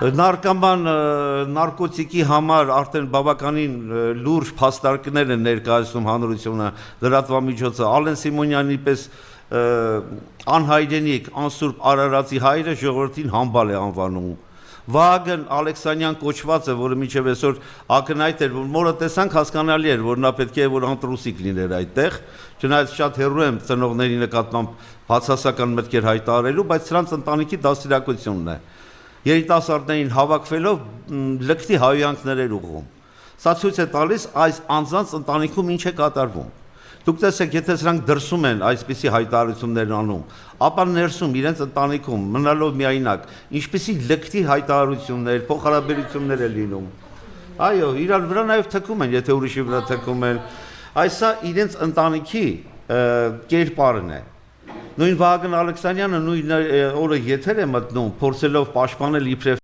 Նարկաման նարկոտիկի համար արդեն բավականին լուրջ փաստարկներ են ներկայացնում հանրությունը լրատվամիջոցը Ալեն Սիմոնյանի պես անհայրենիք անսուրբ Արարատի հայրը ժողովրդին համբալ է անվանում Վահագն Ալեքսանյան կոչված է, որը մինչև այսօր ակնհայտ էր, որ մորը տեսանք հասկանալի էր, որ նա պետք է որ անտրուսիկ լիներ այդտեղ, չնայած շատ հեռու եմ ծնողների նկատմամբ բացասական մտքեր հայտարարելու, բայց սրանց ընտանիքի դաստիարակությունն է։ Երիտասարդներին հավաքվելով լկտի հայհոյանքներ էր ուղղում։ Սա ցույց է տալիս այս անձանց ընտանիքում ինչ է կատարվում։ Դուք տեսեք, եթե սրանք դրսում են այսպիսի հայտարարություններ անում, ապա ներսում իրենց ընտանիքում մնալով միայնակ, ինչպիսի լկտի հայտարարություններ, փոխհարաբերություններ է լինում։ Այո, իրար վրա նաև թքում են, եթե ուրիշի վրա թքում են, այսա իրենց ընտանիքի կերպարն է։ Նույն Վահագն Ալեքսանյանը նույն օրը եթեր է մտնում, փորձելով պաշտպանել իբրև